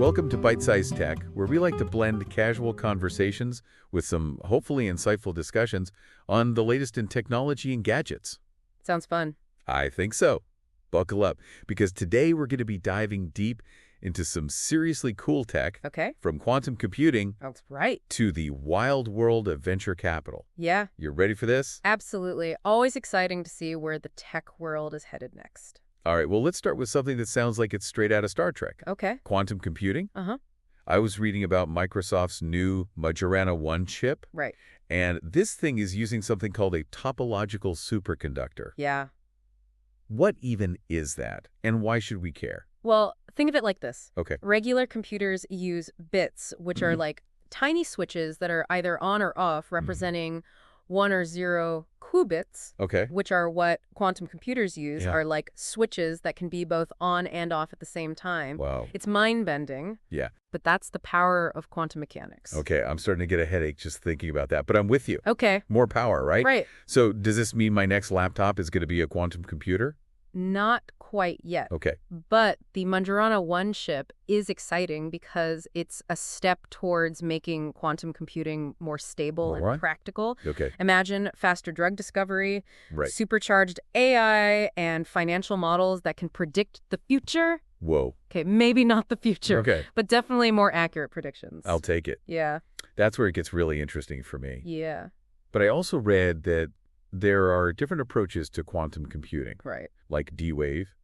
Welcome to Byte-Sized Tech, where we like to blend casual conversations with some hopefully insightful discussions on the latest in technology and gadgets. Sounds fun. I think so. Buckle up, because today we're going to be diving deep into some seriously cool tech, Okay. from quantum computing That's right. to the wild world of venture capital. Yeah, You ready for this? absolutely. Always exciting to see where the tech world is headed next. All right, well, let's start with something that sounds like it's straight out of Star Trek. Okay. Quantum computing. Uh-huh. I was reading about Microsoft's new Majorana 1 chip, Right. and this thing is using something called a topological superconductor. Yeah. What even is that, and why should we care? Well, think of it like this. Okay. Regular computers use bits, which are like tiny switches that are either on or off, representing 1 or 0 qubits, Okay. which are what quantum computers use, Yeah. are like switches that can be both on and off at the same time. Wow. It's mind-bending, Yeah. but that's the power of quantum mechanics. Okay, I'm starting to get a headache just thinking about that, but I'm with you. Okay. More power, right? Right. So does this mean my next laptop is going to be a quantum computer? Not quite yet. Okay. But the Majorana 1 chip is exciting because it's a step towards making quantum computing more stable All right. and practical. Okay. Imagine faster drug discovery, Right. supercharged AI, and financial models that can predict the future. Whoa. Okay, maybe not the future, Okay. but definitely more accurate predictions. I'll take it. Yeah, That's where it gets really interesting for me. yeah, But I also read that there are different approaches to quantum computing, right. like D-Wave,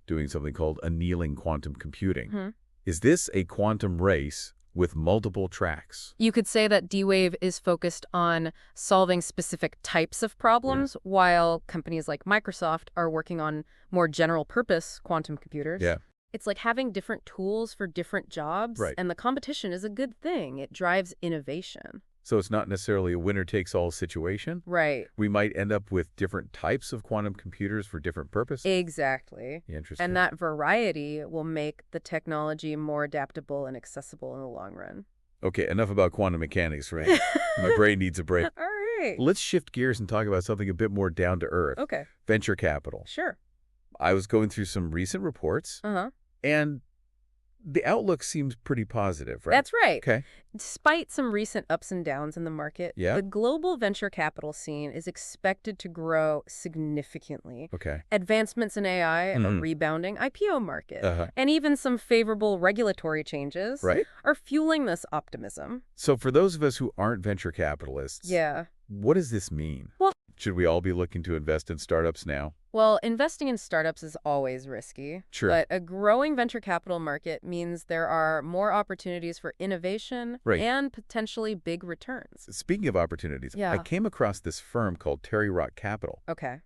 doing something called annealing quantum computing. Mhm. Is this a quantum race with multiple tracks? You could say that D-Wave is focused on solving specific types of problems, while companies like Microsoft are working on more general-purpose quantum computers. Yeah. It's like having different tools for different jobs, Right. and the competition is a good thing. It drives innovation. So it's not necessarily a winner-takes-all situation? Right. We might end up with different types of quantum computers for different purposes? Exactly. Interesting. And that variety will make the technology more adaptable and accessible in the long run. Okay, enough about quantum mechanics for me. My brain needs a break. All right. Let's shift gears and talk about something a bit more down-to-earth. Okay. Venture capital. Sure. I was going through some recent reports, Uh-huh. and the outlook seems pretty positive, right? That's right. Okay. Despite some recent ups and downs in the market, Yeah. the global venture capital scene is expected to grow significantly. Okay. Advancements in AI, a Mhm. rebounding IPO market, Uh-huh. and even some favorable regulatory changes Right? are fueling this optimism. So for those of us who aren't venture capitalists, Yeah. what does this mean? Well- should we all be looking to invest in startups now? Well, investing in startups is always risky. Sure. But a growing venture capital market means there are more opportunities for innovation Right. and potentially big returns. Speaking of opportunities, Yeah. I came across this firm called Terry Rock Capital, Okay.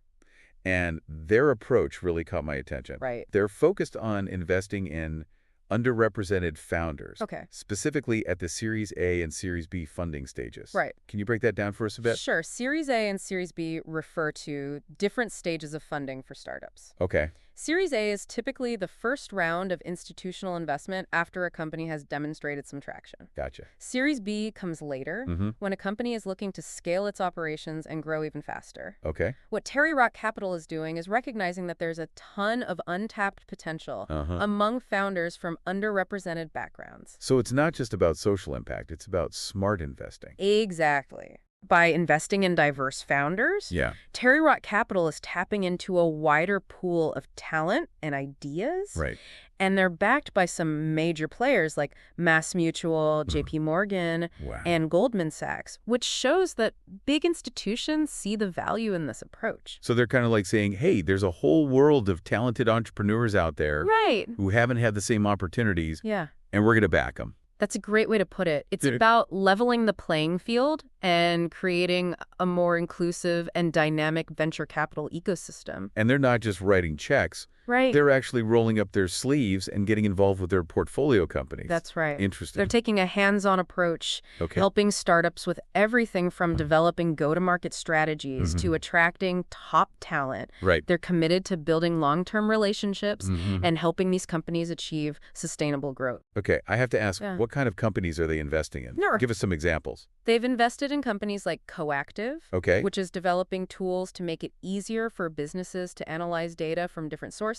and their approach really caught my attention. Right. They're focused on investing in underrepresented founders, Okay. specifically at the Series A and Series B funding stages. Right. Can you break that down for us a bit? Sure. Series A and Series B refer to different stages of funding for startups. Okay. Series A is typically the first round of institutional investment after a company has demonstrated some traction. Gotcha. Series B comes later, Mm-hmm. when a company is looking to scale its operations and grow even faster. Okay. What Terry Rock Capital is doing is recognizing that there's a ton of untapped potential Uh-huh. among founders from underrepresented backgrounds. So it's not just about social impact, it's about smart investing. Exactly. By investing in diverse founders, Yeah. Terry Rock Capital is tapping into a wider pool of talent and ideas. Right. And they're backed by some major players like MassMutual, JP Morgan, Wow. and Goldman Sachs, which shows that big institutions see the value in this approach. So they're kind of like saying, hey, there's a whole world of talented entrepreneurs out there Right. who haven't had the same opportunities, Yeah. and we're going to back them. That's a great way to put it. It's Dude. about leveling the playing field and creating a more inclusive and dynamic venture capital ecosystem. And they're not just writing checks. Right. They're actually rolling up their sleeves and getting involved with their portfolio companies. That's right. Interesting. They're taking a hands-on approach, Okay. helping startups with everything from developing go-to-market strategies to attracting top talent. Right. They're committed to building long-term relationships Mhm. and helping these companies achieve sustainable growth. Okay, I have to ask, Yeah. what kind of companies are they investing in? Sure. Give us some examples. They've invested in companies like Coactive, Okay. which is developing tools to make it easier for businesses to analyze data from different sources.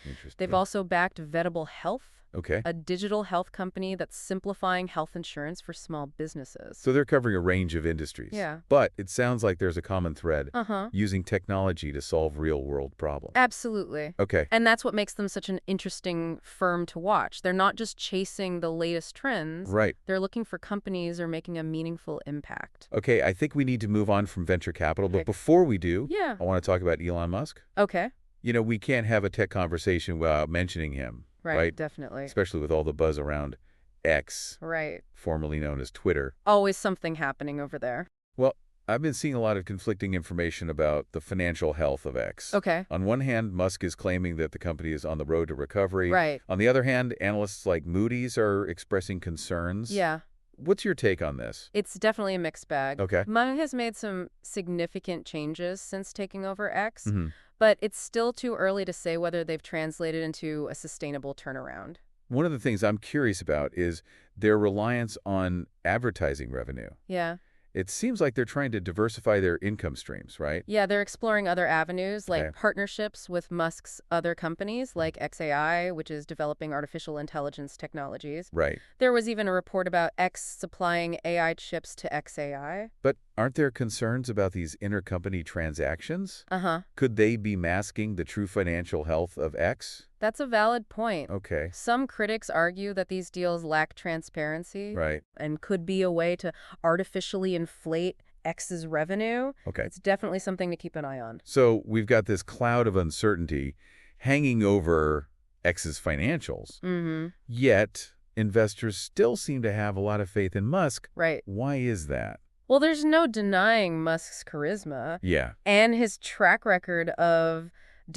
Interesting. They've also backed Vetable Health, Okay. a digital health company that's simplifying health insurance for small businesses. So they're covering a range of industries. Yeah. But it sounds like there's a common thread, Uh-huh. using technology to solve real-world problems. Absolutely. Okay. And that's what makes them such an interesting firm to watch. They're not just chasing the latest trends. Right. They're looking for companies that are making a meaningful impact. Okay, I think we need to move on from venture capital, but Okay. before we do, Yeah. I want to talk about Elon Musk. Okay. You know, we can't have a tech conversation without mentioning him, right? Definitely. Especially with all the buzz around X, Right. formerly known as Twitter. Always something happening over there. Well, I've been seeing a lot of conflicting information about the financial health of X. Okay. On one hand, Musk is claiming that the company is on the road to recovery. Right. On the other hand, analysts like Moody's are expressing concerns. Yeah. What's your take on this? It's definitely a mixed bag. Okay. Musk has made some significant changes since taking over X, Mhm. but it's still too early to say whether they've translated into a sustainable turnaround. One of the things I'm curious about is their reliance on advertising revenue. Yeah. It seems like they're trying to diversify their income streams, right? Yeah, they're exploring other avenues like Okay. partnerships with Musk's other companies like XAI, which is developing artificial intelligence technologies. Right. There was even a report about X supplying AI chips to XAI. But aren't there concerns about these intercompany transactions? Uh-huh. Could they be masking the true financial health of X? That's a valid point. Okay. Some critics argue that these deals lack transparency Right. and could be a way to artificially inflate X's revenue. Okay. It's definitely something to keep an eye on. So we've got this cloud of uncertainty hanging over X's financials. Mm-hmm. Yet investors still seem to have a lot of faith in Musk. Right. Why is that? Well, there's no denying Musk's charisma Yeah. and his track record of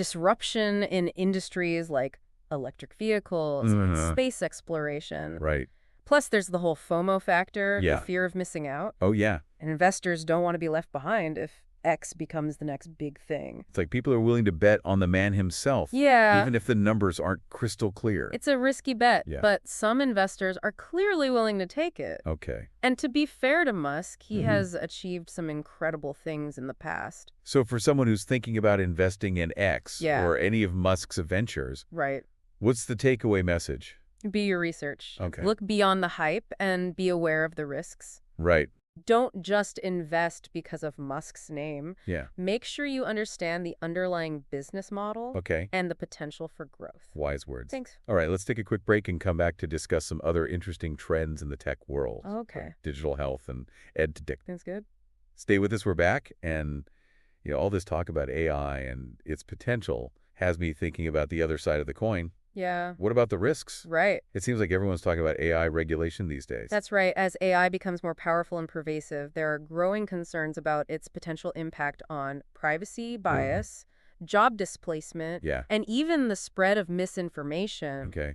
disruption in industries like electric vehicles, Mhm. space exploration. Right. Plus, there's the whole FOMO factor, Yeah. the fear of missing out. Oh, yeah. And investors don't want to be left behind if X becomes the next big thing. It's like people are willing to bet on the man himself. Yeah. Even if the numbers aren't crystal clear. It's a risky bet, Yeah. but some investors are clearly willing to take it. Okay. And to be fair to Musk, he Mhm. has achieved some incredible things in the past. So for someone who's thinking about investing in X Yeah. or any of Musk's ventures, Right. what's the takeaway message? Be your research. Okay. Look beyond the hype and be aware of the risks. Right. Don't just invest because of Musk's name. Yeah. Make sure you understand the underlying business model Okay. and the potential for growth. Wise words. Thanks. All right, let's take a quick break and come back to discuss some other interesting trends in the tech world. Okay. Like digital health and ed-tech. That's good. Stay with us. We're back. And, all this talk about AI and its potential has me thinking about the other side of the coin. Yeah. What about the risks? Right. It seems like everyone's talking about AI regulation these days. That's right. As AI becomes more powerful and pervasive, there are growing concerns about its potential impact on privacy bias, job displacement, Yeah. and even the spread of misinformation. Okay.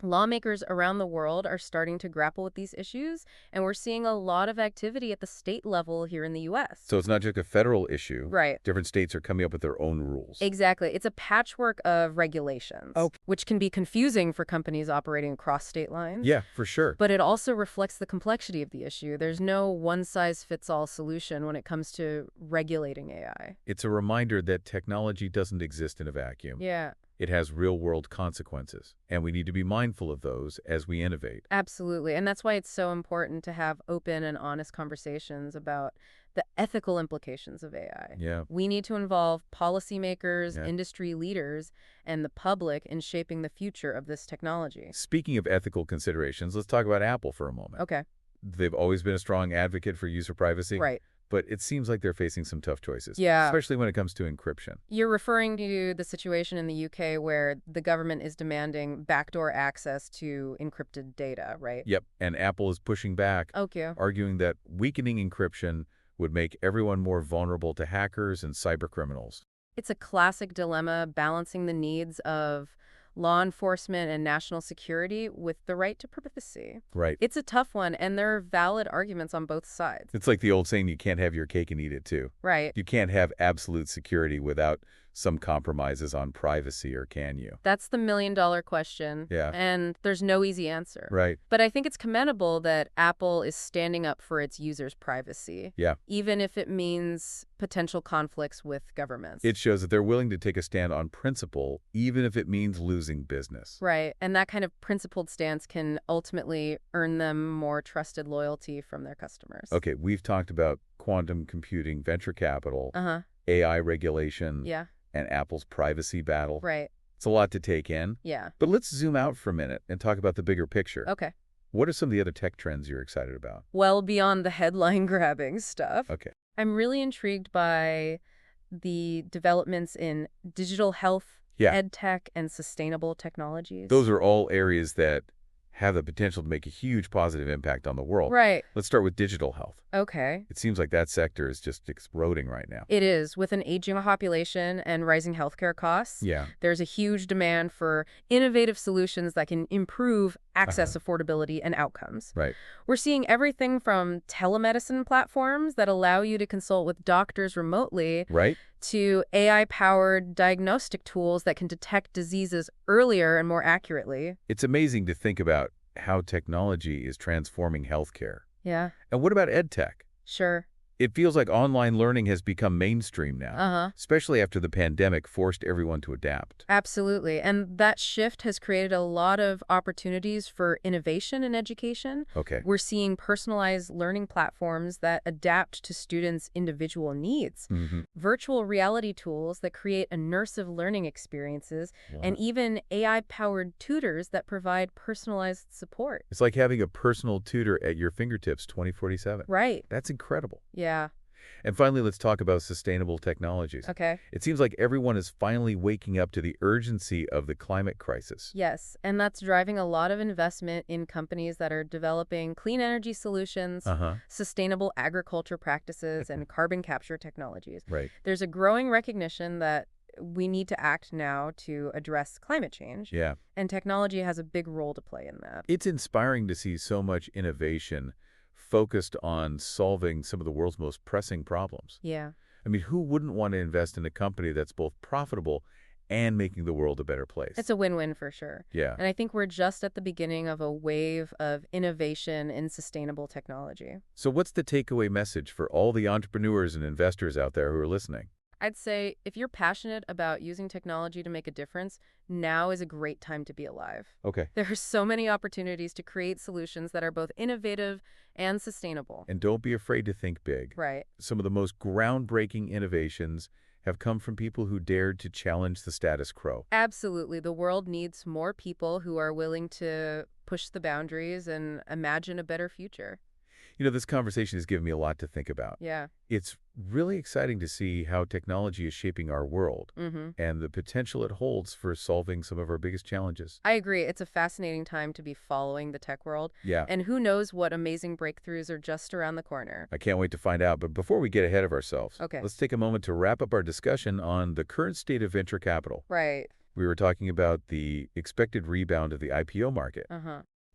Lawmakers around the world are starting to grapple with these issues, and we're seeing a lot of activity at the state level here in the U.S. So it's not just a federal issue. Right. Different states are coming up with their own rules. Exactly. It's a patchwork of regulations, which can be confusing for companies operating across state lines. Yeah, for sure. But it also reflects the complexity of the issue. There's no one-size-fits-all solution when it comes to regulating AI. It's a reminder that technology doesn't exist in a vacuum. Yeah, It has real-world consequences, and we need to be mindful of those as we innovate. absolutely. And that's why it's so important to have open and honest conversations about the ethical implications of AI. Yeah. We need to involve policymakers, Yeah. industry leaders, and the public in shaping the future of this technology. Speaking of ethical considerations, let's talk about Apple for a moment. Okay, They've always been a strong advocate for user privacy. right. But it seems like they're facing some tough choices. Yeah. Especially when it comes to encryption. You're referring to the situation in the UK where the government is demanding backdoor access to encrypted data, right? Yep. And Apple is pushing back, Okay. arguing that weakening encryption would make everyone more vulnerable to hackers and cybercriminals. It's a classic dilemma balancing the needs of law enforcement and national security with the right to privacy. Right. It's a tough one, and there are valid arguments on both sides. It's like the old saying, you can't have your cake and eat it too. Right. You can't have absolute security without some compromises on privacy, or can you? That's the million-dollar question. Yeah. And there's no easy answer. Right. But I think it's commendable that Apple is standing up for its users' privacy. Yeah. Even if it means potential conflicts with governments. It shows that they're willing to take a stand on principle, even if it means losing business. Right. And that kind of principled stance can ultimately earn them more trusted loyalty from their customers. Okay, we've talked about quantum computing, venture capital, Uh-huh. AI regulation, Yeah. and Apple's privacy battle. Right. It's a lot to take in. Yeah. But let's zoom out for a minute and talk about the bigger picture. Okay. What are some of the other tech trends you're excited about? Well beyond the headline-grabbing stuff. Okay. I'm really intrigued by the developments in digital health, Yeah. ed tech, and sustainable technologies. Those are all areas that have the potential to make a huge positive impact on the world. Right. Let's start with digital health. Okay. It seems like that sector is just exploding right now. It is. With an aging population and rising healthcare costs, Yeah. there's a huge demand for innovative solutions that can improve access, affordability, and outcomes. Right. We're seeing everything from telemedicine platforms that allow you to consult with doctors remotely Right? to AI-powered diagnostic tools that can detect diseases earlier and more accurately. It's amazing to think about how technology is transforming healthcare. Yeah, And what about ed tech? sure. It feels like online learning has become mainstream now, Uh-huh. especially after the pandemic forced everyone to adapt. Absolutely. And that shift has created a lot of opportunities for innovation in education. Okay. We're seeing personalized learning platforms that adapt to students' individual needs, virtual reality tools that create immersive learning experiences, and even AI-powered tutors that provide personalized support. It's like having a personal tutor at your fingertips 24/7. Right. That's incredible. Yeah. And finally, let's talk about sustainable technologies. Okay. It seems like everyone is finally waking up to the urgency of the climate crisis. Yes, and that's driving a lot of investment in companies that are developing clean energy solutions, sustainable agriculture practices, and carbon capture technologies. Right. There's a growing recognition that we need to act now to address climate change, Yeah. and technology has a big role to play in that. It's inspiring to see so much innovation focused on solving some of the world's most pressing problems. Yeah. I mean, who wouldn't want to invest in a company that's both profitable and making the world a better place? It's a win-win for sure. Yeah. And I think we're just at the beginning of a wave of innovation in sustainable technology. So what's the takeaway message for all the entrepreneurs and investors out there who are listening? I'd say if you're passionate about using technology to make a difference, now is a great time to be alive. Okay. There are so many opportunities to create solutions that are both innovative and sustainable. And don't be afraid to think big. Right. Some of the most groundbreaking innovations have come from people who dared to challenge the status quo. Absolutely. The world needs more people who are willing to push the boundaries and imagine a better future. You know, this conversation has given me a lot to think about. Yeah. It's really exciting to see how technology is shaping our world and the potential it holds for solving some of our biggest challenges. I agree. It's a fascinating time to be following the tech world. Yeah. And who knows what amazing breakthroughs are just around the corner. I can't wait to find out. But before we get ahead of ourselves, Okay. let's take a moment to wrap up our discussion on the current state of venture capital. Right. We were talking about the expected rebound of the IPO market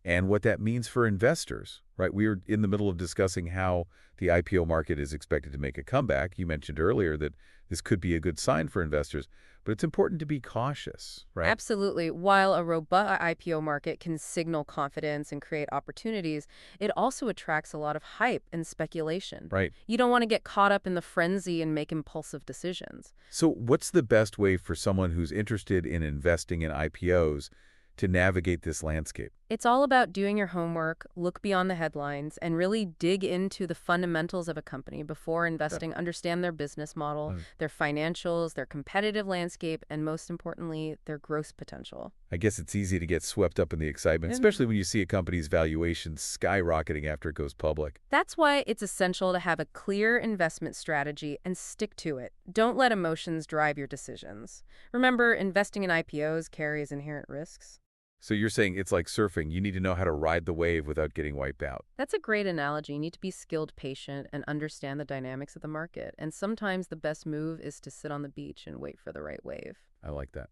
and what that means for investors, right? We were in the middle of discussing how the IPO market is expected to make a comeback. You mentioned earlier that this could be a good sign for investors, but it's important to be cautious, right? Absolutely. While a robust IPO market can signal confidence and create opportunities, it also attracts a lot of hype and speculation. Right. You don't want to get caught up in the frenzy and make impulsive decisions. So what's the best way for someone who's interested in investing in IPOs to navigate this landscape? It's all about doing your homework, look beyond the headlines, and really dig into the fundamentals of a company before investing. Understand their business model, their financials, their competitive landscape, and most importantly, their growth potential. I guess it's easy to get swept up in the excitement, especially when you see a company's valuation skyrocketing after it goes public. That's why it's essential to have a clear investment strategy and stick to it. Don't let emotions drive your decisions. Remember, investing in IPOs carries inherent risks. So you're saying it's like surfing. You need to know how to ride the wave without getting wiped out. That's a great analogy. You need to be skilled, patient, and understand the dynamics of the market. And sometimes the best move is to sit on the beach and wait for the right wave. I like that.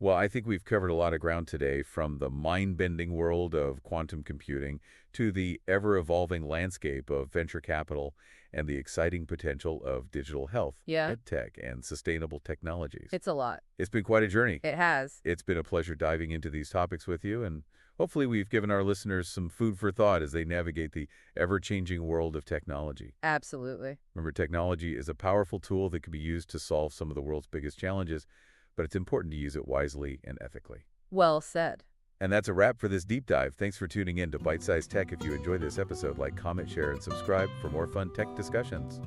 Well, I think we've covered a lot of ground today, from the mind-bending world of quantum computing to the ever-evolving landscape of venture capital and the exciting potential of digital health, Yeah, edtech, and sustainable technologies. it's a lot. It's been quite a journey. It has. It's been a pleasure diving into these topics with you, and hopefully we've given our listeners some food for thought as they navigate the ever-changing world of technology. Absolutely. Remember, technology is a powerful tool that can be used to solve some of the world's biggest challenges, but it's important to use it wisely and ethically. Well said. And that's a wrap for this deep dive. Thanks for tuning in to Bite-Sized Tech. If you enjoyed this episode, like, comment, share, and subscribe for more fun tech discussions.